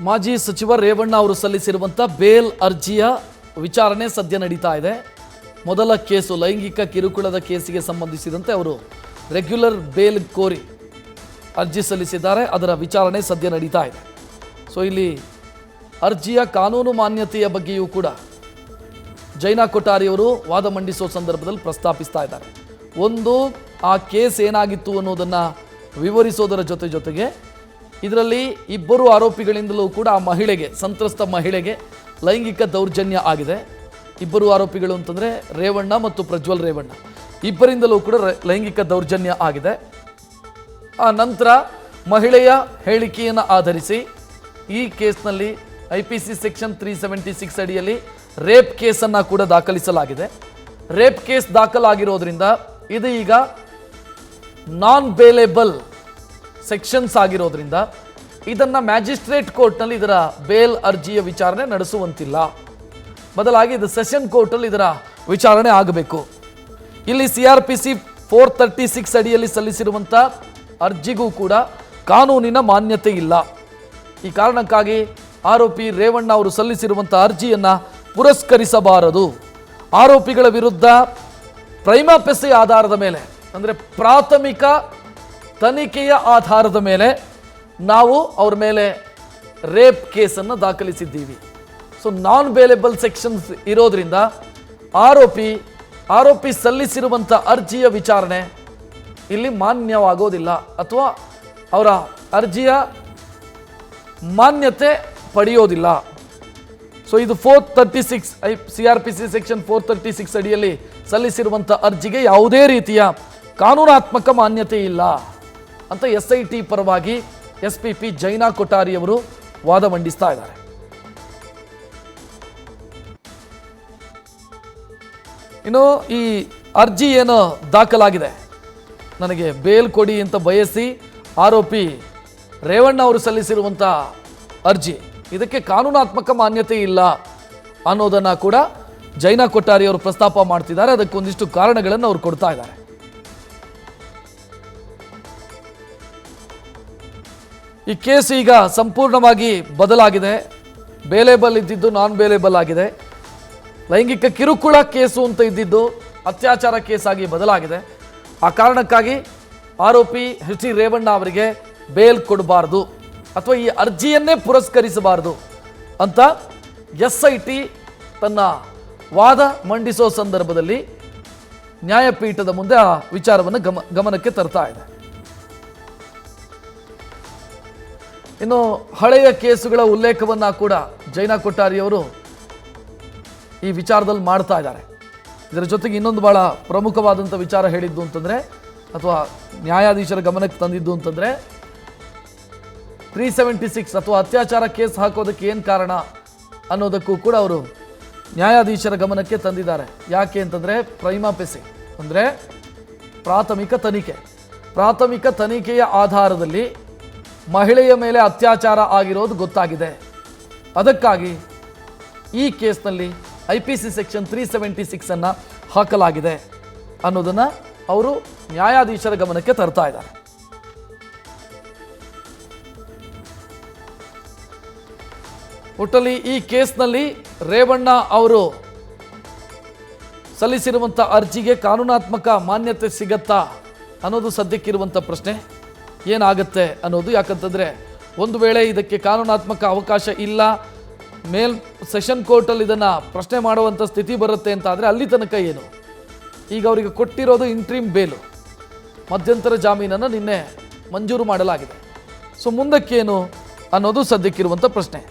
ಮಾಜಿ ಸಚಿವ ರೇವಣ್ಣ ಅವರು ಸಲ್ಲಿಸಿರುವಂಥ ಬೇಲ್ ಅರ್ಜಿಯ ವಿಚಾರಣೆ ಸದ್ಯ ನಡೀತಾ ಇದೆ. ಮೊದಲ ಕೇಸು ಲೈಂಗಿಕ ಕಿರುಕುಳದ ಕೇಸಿಗೆ ಸಂಬಂಧಿಸಿದಂತೆ ಅವರು ರೆಗ್ಯುಲರ್ ಬೇಲ್ ಕೋರಿ ಅರ್ಜಿ ಸಲ್ಲಿಸಿದ್ದಾರೆ. ಅದರ ವಿಚಾರಣೆ ಸದ್ಯ ನಡೀತಾ ಇದೆ. ಸೊ ಇಲ್ಲಿ ಅರ್ಜಿಯ ಕಾನೂನು ಮಾನ್ಯತೆಯ ಬಗ್ಗೆಯೂ ಕೂಡ ಜೈನಾ ಕೊಠಾರಿಯವರು ವಾದ ಮಂಡಿಸುವ ಸಂದರ್ಭದಲ್ಲಿ ಪ್ರಸ್ತಾಪಿಸ್ತಾ ಇದ್ದಾರೆ. ಒಂದು, ಆ ಕೇಸ್ ಏನಾಗಿತ್ತು ಅನ್ನೋದನ್ನು ವಿವರಿಸೋದರ ಜೊತೆಗೆ ಇದರಲ್ಲಿ ಇಬ್ಬರು ಆರೋಪಿಗಳಿಂದಲೂ ಕೂಡ ಆ ಮಹಿಳೆಗೆ, ಸಂತ್ರಸ್ತ ಮಹಿಳೆಗೆ ಲೈಂಗಿಕ ದೌರ್ಜನ್ಯ ಆಗಿದೆ. ಇಬ್ಬರು ಆರೋಪಿಗಳು ಅಂತಂದರೆ ರೇವಣ್ಣ ಮತ್ತು ಪ್ರಜ್ವಲ್ ರೇವಣ್ಣ, ಇಬ್ಬರಿಂದಲೂ ಕೂಡ ಲೈಂಗಿಕ ದೌರ್ಜನ್ಯ ಆಗಿದೆ. ಆ ನಂತರ ಮಹಿಳೆಯ ಹೇಳಿಕೆಯನ್ನು ಆಧರಿಸಿ ಈ ಕೇಸ್ನಲ್ಲಿ IPC ಸೆಕ್ಷನ್ 376 ಅಡಿಯಲ್ಲಿ ರೇಪ್ ಕೇಸನ್ನು ಕೂಡ ದಾಖಲಿಸಲಾಗಿದೆ. ರೇಪ್ ಕೇಸ್ ದಾಖಲಾಗಿರೋದ್ರಿಂದ ಇದು ಈಗ ನಾನ್ ಬೇಲೇಬಲ್ ಸೆಕ್ಷನ್ಸ್ ಆಗಿರೋದ್ರಿಂದ ಇದನ್ನು ಮ್ಯಾಜಿಸ್ಟ್ರೇಟ್ ಕೋರ್ಟ್ನಲ್ಲಿ ಇದರ ಬೇಲ್ ಅರ್ಜಿಯ ವಿಚಾರಣೆ ನಡೆಸುವಂತಿಲ್ಲ. ಬದಲಾಗಿ ಇದು ಸೆಷನ್ ಕೋರ್ಟಲ್ಲಿ ಇದರ ವಿಚಾರಣೆ ಆಗಬೇಕು. ಇಲ್ಲಿ CRPC 436 ಅಡಿಯಲ್ಲಿ ಸಲ್ಲಿಸಿರುವಂಥ ಅರ್ಜಿಗೂ ಕೂಡ ಕಾನೂನಿನ ಮಾನ್ಯತೆ ಇಲ್ಲ. ಈ ಕಾರಣಕ್ಕಾಗಿ ಆರೋಪಿ ರೇವಣ್ಣ ಅವರು ಸಲ್ಲಿಸಿರುವಂಥ ಅರ್ಜಿಯನ್ನು ಪುರಸ್ಕರಿಸಬಾರದು. ಆರೋಪಿಗಳ ವಿರುದ್ಧ ಪ್ರೈಮಾ ಫೇಸಿ ಆಧಾರದ ಮೇಲೆ, ಅಂದರೆ ಪ್ರಾಥಮಿಕ ತನಿಖೆಯ ಆಧಾರದ ಮೇಲೆ ನಾವು ಅವ್ರ ಮೇಲೆ ರೇಪ್ ಕೇಸನ್ನು ದಾಖಲಿಸಿದ್ದೀವಿ. ಸೊ ನಾನ್ ಬೇಲೇಬಲ್ ಸೆಕ್ಷನ್ಸ್ ಇರೋದ್ರಿಂದ ಆರೋಪಿ ಸಲ್ಲಿಸಿರುವಂಥ ಅರ್ಜಿಯ ವಿಚಾರಣೆ ಇಲ್ಲಿ ಮಾನ್ಯವಾಗೋದಿಲ್ಲ, ಅಥವಾ ಅವರ ಅರ್ಜಿಯ ಮಾನ್ಯತೆ ಪಡೆಯೋದಿಲ್ಲ. ಸೊ ಇದು 436 CRPC ಸೆಕ್ಷನ್ 436 ಅಡಿಯಲ್ಲಿ ಸಲ್ಲಿಸಿರುವಂಥ ಅರ್ಜಿಗೆ ಯಾವುದೇ ರೀತಿಯ ಕಾನೂನಾತ್ಮಕ ಮಾನ್ಯತೆ ಇಲ್ಲ ಅಂತ SIT ಪರವಾಗಿ SPP ಜೈನಾ ಕೊಠಾರಿಯವರು ವಾದ ಮಂಡಿಸ್ತಾ ಇದ್ದಾರೆ. ಇನ್ನು ಈ ಅರ್ಜಿ ಏನು ದಾಖಲಾಗಿದೆ, ನನಗೆ ಬೇಲ್ ಕೊಡಿ ಅಂತ ಬಯಸಿ ಆರೋಪಿ ರೇವಣ್ಣ ಅವರು ಸಲ್ಲಿಸಿರುವಂಥ ಅರ್ಜಿ, ಇದಕ್ಕೆ ಕಾನೂನಾತ್ಮಕ ಮಾನ್ಯತೆ ಇಲ್ಲ ಅನ್ನೋದನ್ನು ಕೂಡ ಜೈನಾ ಕೊಠಾರಿಯವರು ಪ್ರಸ್ತಾಪ ಮಾಡ್ತಿದ್ದಾರೆ. ಅದಕ್ಕೊಂದಿಷ್ಟು ಕಾರಣಗಳನ್ನು ಅವರು ಕೊಡ್ತಾ ಇದ್ದಾರೆ. ಈ ಕೇಸ್ ಈಗ ಸಂಪೂರ್ಣವಾಗಿ ಬದಲಾಗಿದೆ. ಬೇಲೇಬಲ್ ಇದ್ದಿದ್ದು ನಾನ್ ಬೇಲೇಬಲ್ ಆಗಿದೆ. ಲೈಂಗಿಕ ಕಿರುಕುಳ ಕೇಸು ಅಂತ ಇದ್ದಿದ್ದು ಅತ್ಯಾಚಾರ ಕೇಸಾಗಿ ಬದಲಾಗಿದೆ. ಆ ಕಾರಣಕ್ಕಾಗಿ ಆರೋಪಿ HT ರೇವಣ್ಣ ಅವರಿಗೆ ಬೇಲ್ ಕೊಡಬಾರ್ದು ಅಥವಾ ಈ ಅರ್ಜಿಯನ್ನೇ ಪುರಸ್ಕರಿಸಬಾರದು ಅಂತ SIT ತನ್ನ ವಾದ ಮಂಡಿಸೋ ಸಂದರ್ಭದಲ್ಲಿ ನ್ಯಾಯಪೀಠದ ಮುಂದೆ ಆ ವಿಚಾರವನ್ನು ಗಮನಕ್ಕೆ ತರ್ತಾ ಇದೆ. ಇನ್ನು ಹಳೆಯ ಕೇಸುಗಳ ಉಲ್ಲೇಖವನ್ನು ಕೂಡ ಜೈನಾ ಕೊಠಾರಿಯವರು ಈ ವಿಚಾರದಲ್ಲಿ ಮಾಡ್ತಾ ಇದ್ದಾರೆ. ಇದರ ಜೊತೆಗೆ ಇನ್ನೊಂದು ಬಹಳ ಪ್ರಮುಖವಾದಂಥ ವಿಚಾರ ಹೇಳಿದ್ದು ಅಂತಂದರೆ, ಅಥವಾ ನ್ಯಾಯಾಧೀಶರ ಗಮನಕ್ಕೆ ತಂದಿದ್ದು ಅಂತಂದರೆ, 376 ಅಥವಾ ಅತ್ಯಾಚಾರ ಕೇಸ್ ಹಾಕೋದಕ್ಕೆ ಏನು ಕಾರಣ ಅನ್ನೋದಕ್ಕೂ ಕೂಡ ಅವರು ನ್ಯಾಯಾಧೀಶರ ಗಮನಕ್ಕೆ ತಂದಿದ್ದಾರೆ. ಯಾಕೆ ಅಂತಂದರೆ, ಪ್ರೈಮಾ ಫೇಸಿ ಅಂದರೆ ಪ್ರಾಥಮಿಕ ತನಿಖೆಯ ಆಧಾರದಲ್ಲಿ ಮಹಿಳೆಯ ಮೇಲೆ ಅತ್ಯಾಚಾರ ಆಗಿರೋದು ಗೊತ್ತಾಗಿದೆ. ಅದಕ್ಕಾಗಿ ಈ ಕೇಸ್ನಲ್ಲಿ IPC ಸೆಕ್ಷನ್ 376 ಅನ್ನು ಹಾಕಲಾಗಿದೆ ಅನ್ನೋದನ್ನು ಅವರು ನ್ಯಾಯಾಧೀಶರ ಗಮನಕ್ಕೆ ತರ್ತಾ ಇದ್ದಾರೆ. ಒಟ್ಟಲ್ಲಿ ಈ ಕೇಸ್ನಲ್ಲಿ ರೇವಣ್ಣ ಅವರು ಸಲ್ಲಿಸಿರುವಂಥ ಅರ್ಜಿಗೆ ಕಾನೂನಾತ್ಮಕ ಮಾನ್ಯತೆ ಸಿಗತ್ತಾ ಅನ್ನೋದು ಸದ್ಯಕ್ಕಿರುವಂಥ ಪ್ರಶ್ನೆ. ಏನಾಗುತ್ತೆ ಅನ್ನೋದು, ಯಾಕಂತಂದರೆ ಒಂದು ವೇಳೆ ಇದಕ್ಕೆ ಕಾನೂನಾತ್ಮಕ ಅವಕಾಶ ಇಲ್ಲ, ಸೆಷನ್ ಕೋರ್ಟಲ್ಲಿ ಇದನ್ನು ಪ್ರಶ್ನೆ ಮಾಡುವಂಥ ಸ್ಥಿತಿ ಬರುತ್ತೆ ಅಂತ ಆದರೆ ಅಲ್ಲಿ ತನಕ ಏನು? ಈಗ ಅವರಿಗೆ ಕೊಟ್ಟಿರೋದು ಇಂಟ್ರೀಮ್ ಬೇಲು, ಮಧ್ಯಂತರ ಜಾಮೀನನ್ನು ನಿನ್ನೆ ಮಂಜೂರು ಮಾಡಲಾಗಿದೆ. ಸೊ ಮುಂದಕ್ಕೇನು ಅನ್ನೋದು ಸದ್ಯಕ್ಕಿರುವಂಥ ಪ್ರಶ್ನೆ.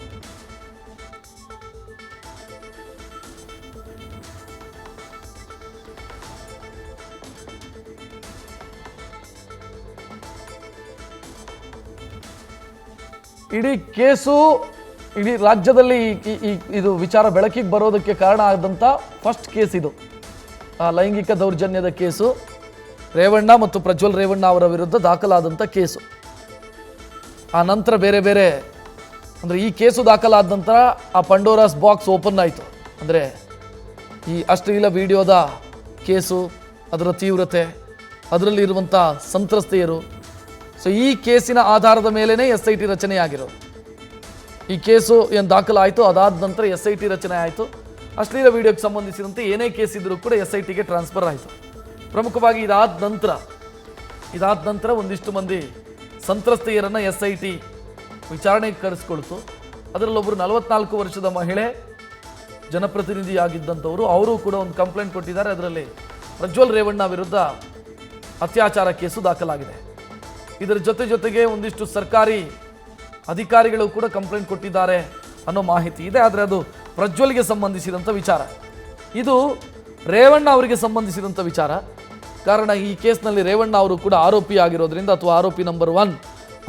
ಇಡೀ ಕೇಸು ಇಡೀ ರಾಜ್ಯದಲ್ಲಿ ಇದು ವಿಚಾರ ಬೆಳಕಿಗೆ ಬರೋದಕ್ಕೆ ಕಾರಣ ಆದಂಥ ಫಸ್ಟ್ ಕೇಸ್ ಇದು. ಲೈಂಗಿಕ ದೌರ್ಜನ್ಯದ ಕೇಸು ರೇವಣ್ಣ ಮತ್ತು ಪ್ರಜ್ವಲ್ ರೇವಣ್ಣ ಅವರ ವಿರುದ್ಧ ದಾಖಲಾದಂಥ ಕೇಸು. ಆ ನಂತರ ಬೇರೆ ಅಂದರೆ ಈ ಕೇಸು ದಾಖಲಾದ ನಂತರ ಆ ಪಂಡೋರಾಸ್ ಬಾಕ್ಸ್ ಓಪನ್ ಆಯಿತು. ಅಂದರೆ ಈ ಅಶ್ಲೀಲ ವಿಡಿಯೋದ ಕೇಸು, ಅದರ ತೀವ್ರತೆ, ಅದರಲ್ಲಿರುವಂಥ ಸಂತ್ರಸ್ತೆಯರು. ಸೊ ಈ ಕೇಸಿನ ಆಧಾರದ ಮೇಲೇ SIT ರಚನೆಯಾಗಿರೋದು. ಈ ಕೇಸು ಏನು ದಾಖಲಾಯಿತು, ಅದಾದ ನಂತರ SIT ರಚನೆ ಆಯಿತು. ಅಶ್ಲೀಲ ವಿಡಿಯೋಕ್ಕೆ ಸಂಬಂಧಿಸಿದಂತೆ ಏನೇ ಕೇಸ್ ಇದ್ದರೂ ಕೂಡ SITಗೆ ಟ್ರಾನ್ಸ್ಫರ್ ಆಯಿತು. ಪ್ರಮುಖವಾಗಿ ಇದಾದ ನಂತರ ಒಂದಿಷ್ಟು ಮಂದಿ ಸಂತ್ರಸ್ತೆಯರನ್ನು SIT ವಿಚಾರಣೆಗೆ ಕರೆಸ್ಕೊಳ್ತು. ಅದರಲ್ಲೊಬ್ಬರು 44 ವರ್ಷದ ಮಹಿಳೆ ಜನಪ್ರತಿನಿಧಿಯಾಗಿದ್ದಂಥವರು, ಅವರು ಕೂಡ ಒಂದು ಕಂಪ್ಲೇಂಟ್ ಕೊಟ್ಟಿದ್ದಾರೆ. ಅದರಲ್ಲಿ ಪ್ರಜ್ವಲ್ ರೇವಣ್ಣ ವಿರುದ್ಧ ಅತ್ಯಾಚಾರ ಕೇಸು ದಾಖಲಾಗಿದೆ. ಇದರ ಜೊತೆಗೆ ಒಂದಿಷ್ಟು ಸರ್ಕಾರಿ ಅಧಿಕಾರಿಗಳು ಕೂಡ ಕಂಪ್ಲೇಂಟ್ ಕೊಟ್ಟಿದ್ದಾರೆ ಅನ್ನೋ ಮಾಹಿತಿ ಇದೆ. ಆದರೆ ಅದು ಪ್ರಜ್ವಲ್ಗೆ ಸಂಬಂಧಿಸಿದಂಥ ವಿಚಾರ. ಇದು ರೇವಣ್ಣ ಅವರಿಗೆ ಸಂಬಂಧಿಸಿದಂಥ ವಿಚಾರ. ಕಾರಣ ಈ ಕೇಸ್ನಲ್ಲಿ ರೇವಣ್ಣ ಅವರು ಕೂಡ ಆರೋಪಿ ಆಗಿರೋದ್ರಿಂದ ಅಥವಾ ಆರೋಪಿ ನಂಬರ್ 1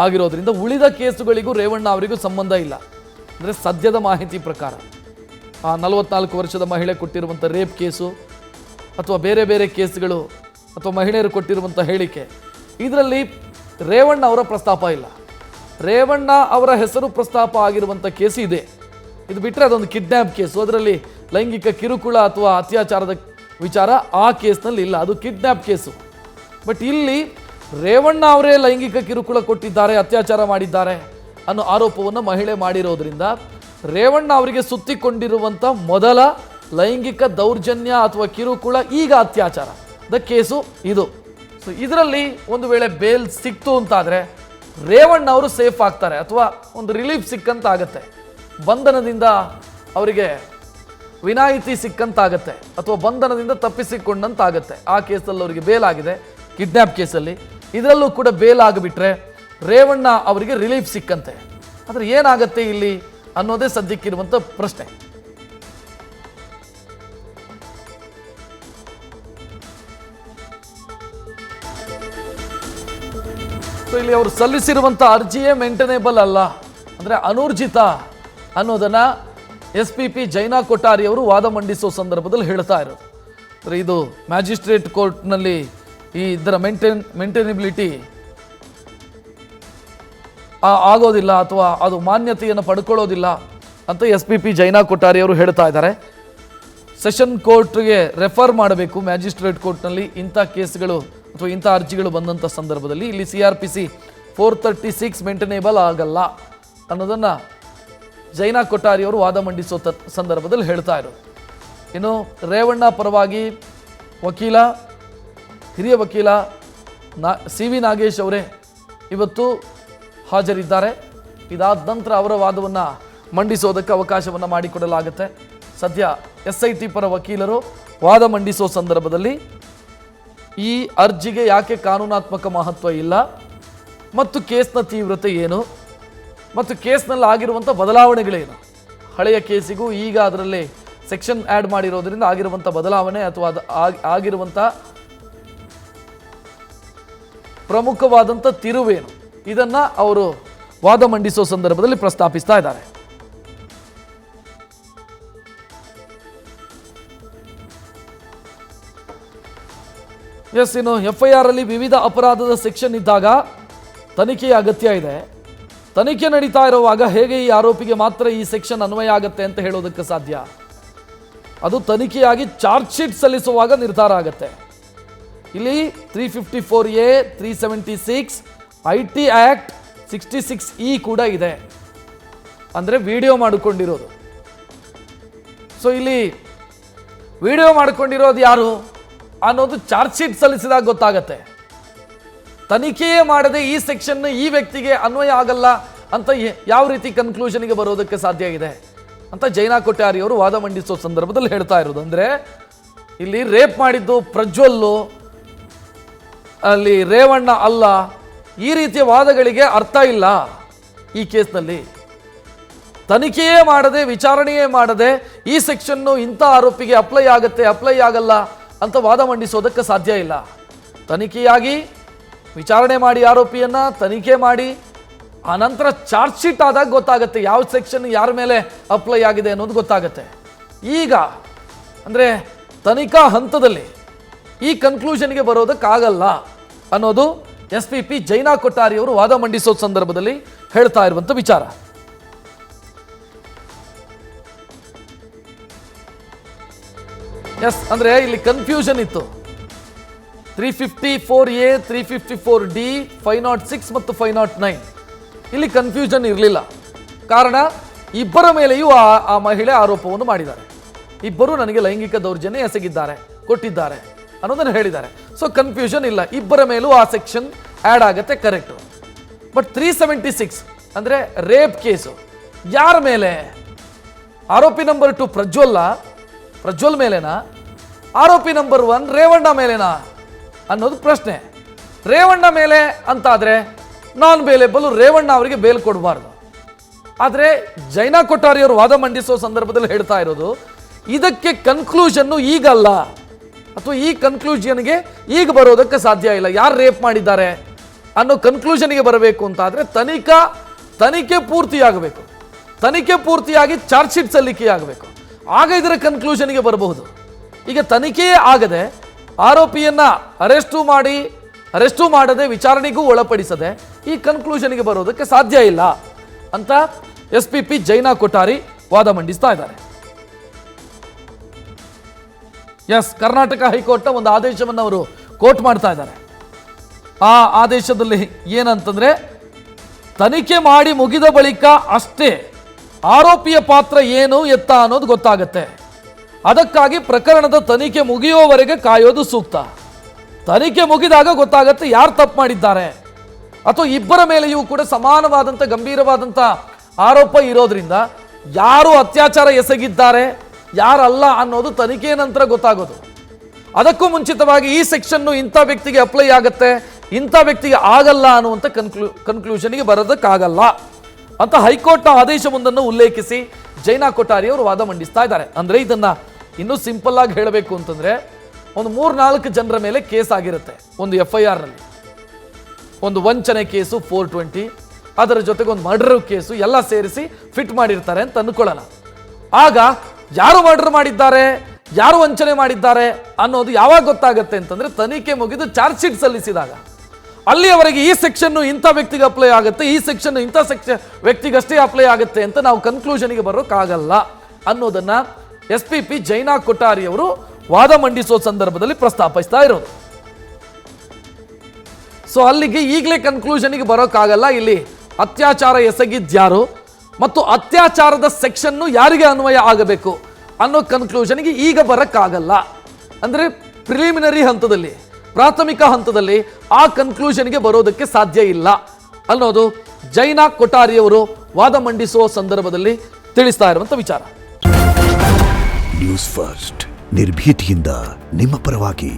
ಆಗಿರೋದ್ರಿಂದ ಉಳಿದ ಕೇಸುಗಳಿಗೂ ರೇವಣ್ಣ ಅವರಿಗೂ ಸಂಬಂಧ ಇಲ್ಲ. ಅಂದರೆ ಸದ್ಯದ ಮಾಹಿತಿ ಪ್ರಕಾರ ಆ 44 ವರ್ಷದ ಮಹಿಳೆ ಕೊಟ್ಟಿರುವಂಥ ರೇಪ್ ಕೇಸು ಅಥವಾ ಬೇರೆ ಬೇರೆ ಕೇಸ್ಗಳು ಅಥವಾ ಮಹಿಳೆಯರು ಕೊಟ್ಟಿರುವಂಥ ಹೇಳಿಕೆ, ಇದರಲ್ಲಿ ರೇವಣ್ಣ ಅವರ ಪ್ರಸ್ತಾಪ ಇಲ್ಲ. ರೇವಣ್ಣ ಅವರ ಹೆಸರು ಪ್ರಸ್ತಾಪ ಆಗಿರುವಂಥ ಕೇಸು ಇದೆ. ಇದು ಬಿಟ್ಟರೆ ಅದೊಂದು ಕಿಡ್ನ್ಯಾಪ್ ಕೇಸು, ಅದರಲ್ಲಿ ಲೈಂಗಿಕ ಕಿರುಕುಳ ಅಥವಾ ಅತ್ಯಾಚಾರದ ವಿಚಾರ ಆ ಕೇಸ್ನಲ್ಲಿ ಇಲ್ಲ, ಅದು ಕಿಡ್ನ್ಯಾಪ್ ಕೇಸು. ಬಟ್ ಇಲ್ಲಿ ರೇವಣ್ಣ ಅವರೇ ಲೈಂಗಿಕ ಕಿರುಕುಳ ಕೊಟ್ಟಿದ್ದಾರೆ, ಅತ್ಯಾಚಾರ ಮಾಡಿದ್ದಾರೆ ಅನ್ನೋ ಆರೋಪವನ್ನು ಮಹಿಳೆ ಮಾಡಿರೋದ್ರಿಂದ ರೇವಣ್ಣ ಅವರಿಗೆ ಸುತ್ತಿಕೊಂಡಿರುವಂಥ ಮೊದಲ ಲೈಂಗಿಕ ದೌರ್ಜನ್ಯ ಅಥವಾ ಕಿರುಕುಳ, ಈಗ ಅತ್ಯಾಚಾರದ ಕೇಸು ಇದು. ಸೊ ಇದರಲ್ಲಿ ಒಂದು ವೇಳೆ ಬೇಲ್ ಸಿಕ್ತು ಅಂತಾದರೆ ರೇವಣ್ಣ ಅವರು ಸೇಫ್ ಆಗ್ತಾರೆ ಅಥವಾ ಒಂದು ರಿಲೀಫ್ ಸಿಕ್ಕಂತ ಆಗುತ್ತೆ, ಬಂಧನದಿಂದ ಅವರಿಗೆ ವಿನಾಯಿತಿ ಸಿಕ್ಕಂತಾಗತ್ತೆ ಅಥವಾ ಬಂಧನದಿಂದ ತಪ್ಪಿಸಿಕೊಂಡಂತಾಗತ್ತೆ. ಆ ಕೇಸಲ್ಲಿ ಅವರಿಗೆ ಬೇಲ್ ಆಗಿದೆ, ಕಿಡ್ನ್ಯಾಪ್ ಕೇಸಲ್ಲಿ. ಇದರಲ್ಲೂ ಕೂಡ ಬೇಲ್ ಆಗಿಬಿಟ್ರೆ ರೇವಣ್ಣ ಅವರಿಗೆ ರಿಲೀಫ್ ಸಿಕ್ಕಂತೆ. ಆದರೆ ಏನಾಗತ್ತೆ ಇಲ್ಲಿ ಅನ್ನೋದೇ ಸದ್ಯಕ್ಕಿರುವಂಥ ಪ್ರಶ್ನೆ. ಸೊ ಇಲ್ಲಿ ಅವರು ಸಲ್ಲಿಸಿರುವಂಥ ಅರ್ಜಿಯೇ ಮೇಂಟೇನೇಬಲ್ ಅಲ್ಲ, ಅಂದರೆ ಅನೂರ್ಜಿತ ಅನ್ನೋದನ್ನು SPP ಜೈನಾ ಕೊಠಾರಿ ಅವರು ವಾದ ಮಂಡಿಸೋ ಸಂದರ್ಭದಲ್ಲಿ ಹೇಳ್ತಾ ಇರೋದು. ಅಂದರೆ ಇದು ಮ್ಯಾಜಿಸ್ಟ್ರೇಟ್ ಕೋರ್ಟ್ನಲ್ಲಿ ಇದರ ಮೇಂಟೇನೆಬಿಲಿಟಿ ಆಗೋದಿಲ್ಲ ಅಥವಾ ಅದು ಮಾನ್ಯತೆಯನ್ನು ಪಡ್ಕೊಳ್ಳೋದಿಲ್ಲ ಅಂತ SPP ಜೈನಾ ಕೊಠಾರಿ ಅವರು ಹೇಳ್ತಾ ಇದ್ದಾರೆ. ಸೆಷನ್ ಕೋರ್ಟ್ಗೆ ರೆಫರ್ ಮಾಡಬೇಕು ಮ್ಯಾಜಿಸ್ಟ್ರೇಟ್ ಕೋರ್ಟ್ನಲ್ಲಿ ಇಂಥ ಕೇಸ್ಗಳು ಅಥವಾ ಇಂಥ ಅರ್ಜಿಗಳು ಬಂದಂಥ ಸಂದರ್ಭದಲ್ಲಿ. ಇಲ್ಲಿ CRPC 436 ಮೇಂಟೇನೇಬಲ್ ಆಗಲ್ಲ ಅನ್ನೋದನ್ನು ಜೈನಾ ಕೊಠಾರಿ ಅವರು ವಾದ ಮಂಡಿಸೋ ಸಂದರ್ಭದಲ್ಲಿ ಹೇಳ್ತಾ ಇರೋದು. ಇನ್ನು ರೇವಣ್ಣ ಪರವಾಗಿ ಹಿರಿಯ ವಕೀಲ CV ನಾಗೇಶ್ ಅವರೇ ಇವತ್ತು ಹಾಜರಿದ್ದಾರೆ. ಇದಾದ ನಂತರ ಅವರ ವಾದವನ್ನು ಮಂಡಿಸೋದಕ್ಕೆ ಅವಕಾಶವನ್ನು ಮಾಡಿಕೊಡಲಾಗುತ್ತೆ. ಸದ್ಯ SIT ಪರ ವಕೀಲರು ವಾದ ಮಂಡಿಸೋ ಸಂದರ್ಭದಲ್ಲಿ ಈ ಅರ್ಜಿಗೆ ಯಾಕೆ ಕಾನೂನಾತ್ಮಕ ಮಹತ್ವ ಇಲ್ಲ ಮತ್ತು ಕೇಸ್ನ ತೀವ್ರತೆ ಏನು ಮತ್ತು ಕೇಸ್ನಲ್ಲಿ ಆಗಿರುವಂಥ ಬದಲಾವಣೆಗಳೇನು, ಹಳೆಯ ಕೇಸಿಗೂ ಈಗ ಅದರಲ್ಲಿ ಸೆಕ್ಷನ್ ಆ್ಯಡ್ ಮಾಡಿರೋದ್ರಿಂದ ಆಗಿರುವಂಥ ಬದಲಾವಣೆ ಅಥವಾ ಅದು ಆಗಿರುವಂಥ ಪ್ರಮುಖವಾದಂಥ ತಿರುವೇನು, ಇದನ್ನು ಅವರು ವಾದ ಮಂಡಿಸೋ ಸಂದರ್ಭದಲ್ಲಿ ಪ್ರಸ್ತಾಪಿಸ್ತಾ ಇದ್ದಾರೆ. ಇನ್ನು FIR ಅಲ್ಲಿ ವಿವಿಧ ಅಪರಾಧದ ಸೆಕ್ಷನ್ ಇದ್ದಾಗ ತನಿಖೆಯ ಅಗತ್ಯ ಇದೆ. ತನಿಖೆ ನಡೀತಾ ಇರುವಾಗ ಹೇಗೆ ಈ ಆರೋಪಿಗೆ ಮಾತ್ರ ಈ ಸೆಕ್ಷನ್ ಅನ್ವಯ ಆಗುತ್ತೆ ಅಂತ ಹೇಳೋದಕ್ಕೆ ಸಾಧ್ಯ? ಅದು ತನಿಖೆಯಾಗಿ ಚಾರ್ಜ್ ಶೀಟ್ ಸಲ್ಲಿಸುವಾಗ ನಿರ್ಧಾರ ಆಗುತ್ತೆ. ಇಲ್ಲಿ 354A 376 IT ಆ್ಯಕ್ಟ್ 66E ಕೂಡ ಇದೆ, ಅಂದರೆ ವಿಡಿಯೋ ಮಾಡಿಕೊಂಡಿರೋದು. ಸೊ ಇಲ್ಲಿ ವಿಡಿಯೋ ಮಾಡಿಕೊಂಡಿರೋದು ಯಾರು ಅನ್ನೋದು ಚಾರ್ಜ್ ಶೀಟ್ ಸಲ್ಲಿಸಿದಾಗ ಗೊತ್ತಾಗತ್ತೆ. ತನಿಖೆಯೇ ಮಾಡದೆ ಈ ಸೆಕ್ಷನ್ ಈ ವ್ಯಕ್ತಿಗೆ ಅನ್ವಯ ಆಗಲ್ಲ ಅಂತ ಯಾವ ರೀತಿ ಕನ್ಕ್ಲೂಷನ್ಗೆ ಬರೋದಕ್ಕೆ ಸಾಧ್ಯ ಇದೆ ಅಂತ ಜೈನಾ ಕೊಠಾರಿ ಅವರು ವಾದ ಮಂಡಿಸೋ ಸಂದರ್ಭದಲ್ಲಿ ಹೇಳ್ತಾ ಇರೋದು. ಅಂದರೆ ಇಲ್ಲಿ ರೇಪ್ ಮಾಡಿದ್ದು ಪ್ರಜ್ವಲ್ಲು, ಅಲ್ಲಿ ರೇವಣ್ಣ ಅಲ್ಲ, ಈ ರೀತಿಯ ವಾದಗಳಿಗೆ ಅರ್ಥ ಇಲ್ಲ. ಈ ಕೇಸ್ನಲ್ಲಿ ತನಿಖೆಯೇ ಮಾಡದೆ ವಿಚಾರಣೆಯೇ ಮಾಡದೆ ಈ ಸೆಕ್ಷನ್ನು ಇಂಥ ಆರೋಪಿಗೆ ಅಪ್ಲೈ ಆಗಲ್ಲ ಅಂತ ವಾದ ಮಂಡಿಸೋದಕ್ಕೆ ಸಾಧ್ಯ ಇಲ್ಲ. ತನಿಖೆಯಾಗಿ ವಿಚಾರಣೆ ಮಾಡಿ ಆರೋಪಿಯನ್ನು ತನಿಖೆ ಮಾಡಿ ಆನಂತರ ಚಾರ್ಜ್ ಶೀಟ್ ಆದಾಗ ಗೊತ್ತಾಗುತ್ತೆ ಯಾವ ಸೆಕ್ಷನ್ ಯಾರ ಮೇಲೆ ಅಪ್ಲೈ ಆಗಿದೆ ಅನ್ನೋದು ಗೊತ್ತಾಗುತ್ತೆ. ಈಗ ಅಂದರೆ ತನಿಖಾ ಹಂತದಲ್ಲಿ ಈ ಕನ್ಕ್ಲೂಷನ್ಗೆ ಬರೋದಕ್ಕಾಗಲ್ಲ ಅನ್ನೋದು SPP ಜೈನಾ ಕೊಠಾರಿ ಅವರು ವಾದ ಮಂಡಿಸೋ ಸಂದರ್ಭದಲ್ಲಿ ಹೇಳ್ತಾ ಇರುವಂಥ ವಿಚಾರ. ಅಂದರೆ ಇಲ್ಲಿ ಕನ್ಫ್ಯೂಷನ್ ಇತ್ತು. 354A 354D 506 ಮತ್ತು 509 ಇಲ್ಲಿ ಕನ್ಫ್ಯೂಷನ್ ಇರಲಿಲ್ಲ. ಕಾರಣ ಇಬ್ಬರ ಮೇಲೆಯೂ ಆ ಮಹಿಳೆ ಆರೋಪವನ್ನು ಮಾಡಿದ್ದಾರೆ. ಇಬ್ಬರು ನನಗೆ ಲೈಂಗಿಕ ದೌರ್ಜನ್ಯ ಎಸಗಿದ್ದಾರೆ, ಕೊಟ್ಟಿದ್ದಾರೆ ಅನ್ನೋದನ್ನು ಹೇಳಿದ್ದಾರೆ. ಸೊ ಕನ್ಫ್ಯೂಷನ್ ಇಲ್ಲ, ಇಬ್ಬರ ಮೇಲೂ ಆ ಸೆಕ್ಷನ್ ಆ್ಯಡ್ ಆಗುತ್ತೆ, ಕರೆಕ್ಟು. ಬಟ್ 376 ಅಂದರೆ ರೇಪ್ ಕೇಸು ಯಾರ ಮೇಲೆ? ಆರೋಪಿ ನಂಬರ್ 2 ಪ್ರಜ್ವಲ್ ಮೇಲೆನಾ? ಆರೋಪಿ ನಂಬರ್ 1 ರೇವಣ್ಣ ಮೇಲೆನಾ ಅನ್ನೋದು ಪ್ರಶ್ನೆ. ರೇವಣ್ಣ ಮೇಲೆ ಅಂತಾದರೆ ನಾನ್ ಬೇಲೇಬಲ್, ರೇವಣ್ಣ ಅವರಿಗೆ ಬೇಲ್ ಕೊಡಬಾರ್ದು. ಆದರೆ ಜೈನಾ ಕೊಠಾರಿ ಅವರು ವಾದ ಮಂಡಿಸೋ ಸಂದರ್ಭದಲ್ಲಿ ಹೇಳ್ತಾ ಇರೋದು ಇದಕ್ಕೆ ಕನ್ಕ್ಲೂಷನ್ನು ಈಗಲ್ಲ, ಅಥವಾ ಈ ಕನ್ಕ್ಲೂಷನ್ಗೆ ಈಗ ಬರೋದಕ್ಕೆ ಸಾಧ್ಯ ಇಲ್ಲ. ಯಾರು ರೇಪ್ ಮಾಡಿದ್ದಾರೆ ಅನ್ನೋ ಕನ್ಕ್ಲೂಷನ್ಗೆ ಬರಬೇಕು ಅಂತಾದರೆ ತನಿಖೆ ಪೂರ್ತಿಯಾಗಬೇಕು. ತನಿಖೆ ಪೂರ್ತಿಯಾಗಿ ಚಾರ್ಜ್ ಶೀಟ್ ಸಲ್ಲಿಕೆಯಾಗಬೇಕು, ಆಗ ಇದರ ಕನ್ಕ್ಲೂಷನ್ಗೆ ಬರಬಹುದು. ಈಗ ತನಿಖೆಯೇ ಆಗದೆ ಆರೋಪಿಯನ್ನ ಅರೆಸ್ಟು ಮಾಡದೆ ವಿಚಾರಣೆಗೂ ಒಳಪಡಿಸದೆ ಈ ಕನ್ಕ್ಲೂಷನ್ಗೆ ಬರೋದಕ್ಕೆ ಸಾಧ್ಯ ಇಲ್ಲ ಅಂತ SPP ಜೈನಾ ಕೊಠಾರಿ ವಾದ ಮಂಡಿಸ್ತಾ ಇದ್ದಾರೆ. ಕರ್ನಾಟಕ ಹೈಕೋರ್ಟ್ನ ಒಂದು ಆದೇಶವನ್ನು ಅವರು ಕೋಟ್ ಮಾಡ್ತಾ ಇದ್ದಾರೆ. ಆ ಆದೇಶದಲ್ಲಿ ಏನಂತಂದ್ರೆ, ತನಿಖೆ ಮಾಡಿ ಮುಗಿದ ಬಳಿಕ ಅಷ್ಟೇ ಆರೋಪಿಯ ಪಾತ್ರ ಏನು ಎತ್ತ ಅನ್ನೋದು ಗೊತ್ತಾಗತ್ತೆ. ಅದಕ್ಕಾಗಿ ಪ್ರಕರಣದ ತನಿಖೆ ಮುಗಿಯುವವರೆಗೆ ಕಾಯೋದು ಸೂಕ್ತ. ತನಿಖೆ ಮುಗಿದಾಗ ಗೊತ್ತಾಗತ್ತೆ ಯಾರು ತಪ್ಪು ಮಾಡಿದ್ದಾರೆ, ಅಥವಾ ಇಬ್ಬರ ಮೇಲೆಯೂ ಕೂಡ ಸಮಾನವಾದಂಥ ಗಂಭೀರವಾದಂಥ ಆರೋಪ ಇರೋದ್ರಿಂದ ಯಾರು ಅತ್ಯಾಚಾರ ಎಸಗಿದ್ದಾರೆ ಯಾರಲ್ಲ ಅನ್ನೋದು ತನಿಖೆ ನಂತರ ಗೊತ್ತಾಗೋದು. ಅದಕ್ಕೂ ಮುಂಚಿತವಾಗಿ ಈ ಸೆಕ್ಷನ್ನು ಇಂಥ ವ್ಯಕ್ತಿಗೆ ಅಪ್ಲೈ ಆಗುತ್ತೆ, ಇಂಥ ವ್ಯಕ್ತಿಗೆ ಆಗಲ್ಲ ಅನ್ನುವಂಥ ಕನ್ಕ್ಲೂಷನ್ಗೆ ಬರೋದಕ್ಕಾಗಲ್ಲ ಅಂತ ಹೈಕೋರ್ಟ್ನ ಆದೇಶವೊಂದನ್ನು ಉಲ್ಲೇಖಿಸಿ ಜೈನಾ ಕೊಠಾರಿ ಅವರು ವಾದ ಮಂಡಿಸ್ತಾ ಇದ್ದಾರೆ. ಅಂದರೆ ಇದನ್ನ ಇನ್ನೂ ಸಿಂಪಲ್ ಆಗಿ ಹೇಳಬೇಕು ಅಂತಂದ್ರೆ, ಒಂದು 3-4 ಜನರ ಮೇಲೆ ಕೇಸ್ ಆಗಿರುತ್ತೆ ಒಂದು FIR ನಲ್ಲಿ. ಒಂದು ವಂಚನೆ ಕೇಸು 420, ಅದರ ಜೊತೆಗೆ ಒಂದು ಮರ್ಡರ್ ಕೇಸು ಎಲ್ಲ ಸೇರಿಸಿ ಫಿಟ್ ಮಾಡಿರ್ತಾರೆ ಅಂತ ಅಂದ್ಕೊಳ್ಳೋಣ. ಆಗ ಯಾರು ಮರ್ಡರ್ ಮಾಡಿದ್ದಾರೆ, ಯಾರು ವಂಚನೆ ಮಾಡಿದ್ದಾರೆ ಅನ್ನೋದು ಯಾವಾಗ ಗೊತ್ತಾಗುತ್ತೆ ಅಂತಂದ್ರೆ, ತನಿಖೆ ಮುಗಿದು ಚಾರ್ಜ್ ಶೀಟ್ ಸಲ್ಲಿಸಿದಾಗ. ಅಲ್ಲಿಯವರೆಗೆ ಈ ಸೆಕ್ಷನ್ನು ಇಂಥ ವ್ಯಕ್ತಿಗೆ ಅಪ್ಲೈ ಆಗುತ್ತೆ, ಈ ಸೆಕ್ಷನ್ ಇಂಥ ವ್ಯಕ್ತಿಗಷ್ಟೇ ಅಪ್ಲೈ ಆಗುತ್ತೆ ಅಂತ ನಾವು ಕನ್ಕ್ಲೂಷನ್ಗೆ ಬರೋಕ್ಕಾಗಲ್ಲ ಅನ್ನೋದನ್ನ SPP ಜೈನಾ ಕೊಠಾರಿ ಅವರು ವಾದ ಮಂಡಿಸುವ ಸಂದರ್ಭದಲ್ಲಿ ಪ್ರಸ್ತಾಪಿಸ್ತಾ ಇರೋದು. ಸೊ ಅಲ್ಲಿಗೆ ಈಗಲೇ ಕನ್ಕ್ಲೂಷನ್ಗೆ ಬರೋಕ್ಕಾಗಲ್ಲ. ಇಲ್ಲಿ ಅತ್ಯಾಚಾರ ಎಸಗಿದ್ಯಾರು ಮತ್ತು ಅತ್ಯಾಚಾರದ ಸೆಕ್ಷನ್ನು ಯಾರಿಗೆ ಅನ್ವಯ ಆಗಬೇಕು ಅನ್ನೋ ಕನ್ಕ್ಲೂಷನ್ಗೆ ಈಗ ಬರೋಕ್ಕಾಗಲ್ಲ. ಅಂದರೆ ಪ್ರಿಲಿಮಿನರಿ ಹಂತದಲ್ಲಿ, ಪ್ರಾಥಮಿಕ ಹಂತದಲ್ಲಿ ಆ ಕನ್ಕ್ಲೂಷನ್ಗೆ ಬರೋದಕ್ಕೆ ಸಾಧ್ಯ ಇಲ್ಲ ಅನ್ನೋದು ಜೈನಾ ಕೊಠಾರಿಯವರು ವಾದ ಮಂಡಿಸುವ ಸಂದರ್ಭದಲ್ಲಿ ತಿಳಿಸ್ತಾ ಇರುವಂಥ ವಿಚಾರ. ನ್ಯೂಸ್ ಫಸ್ಟ್ ನಿರ್ಭೀತಿಯಿಂದ ನಿಮ್ಮ ಪರವಾಗಿ.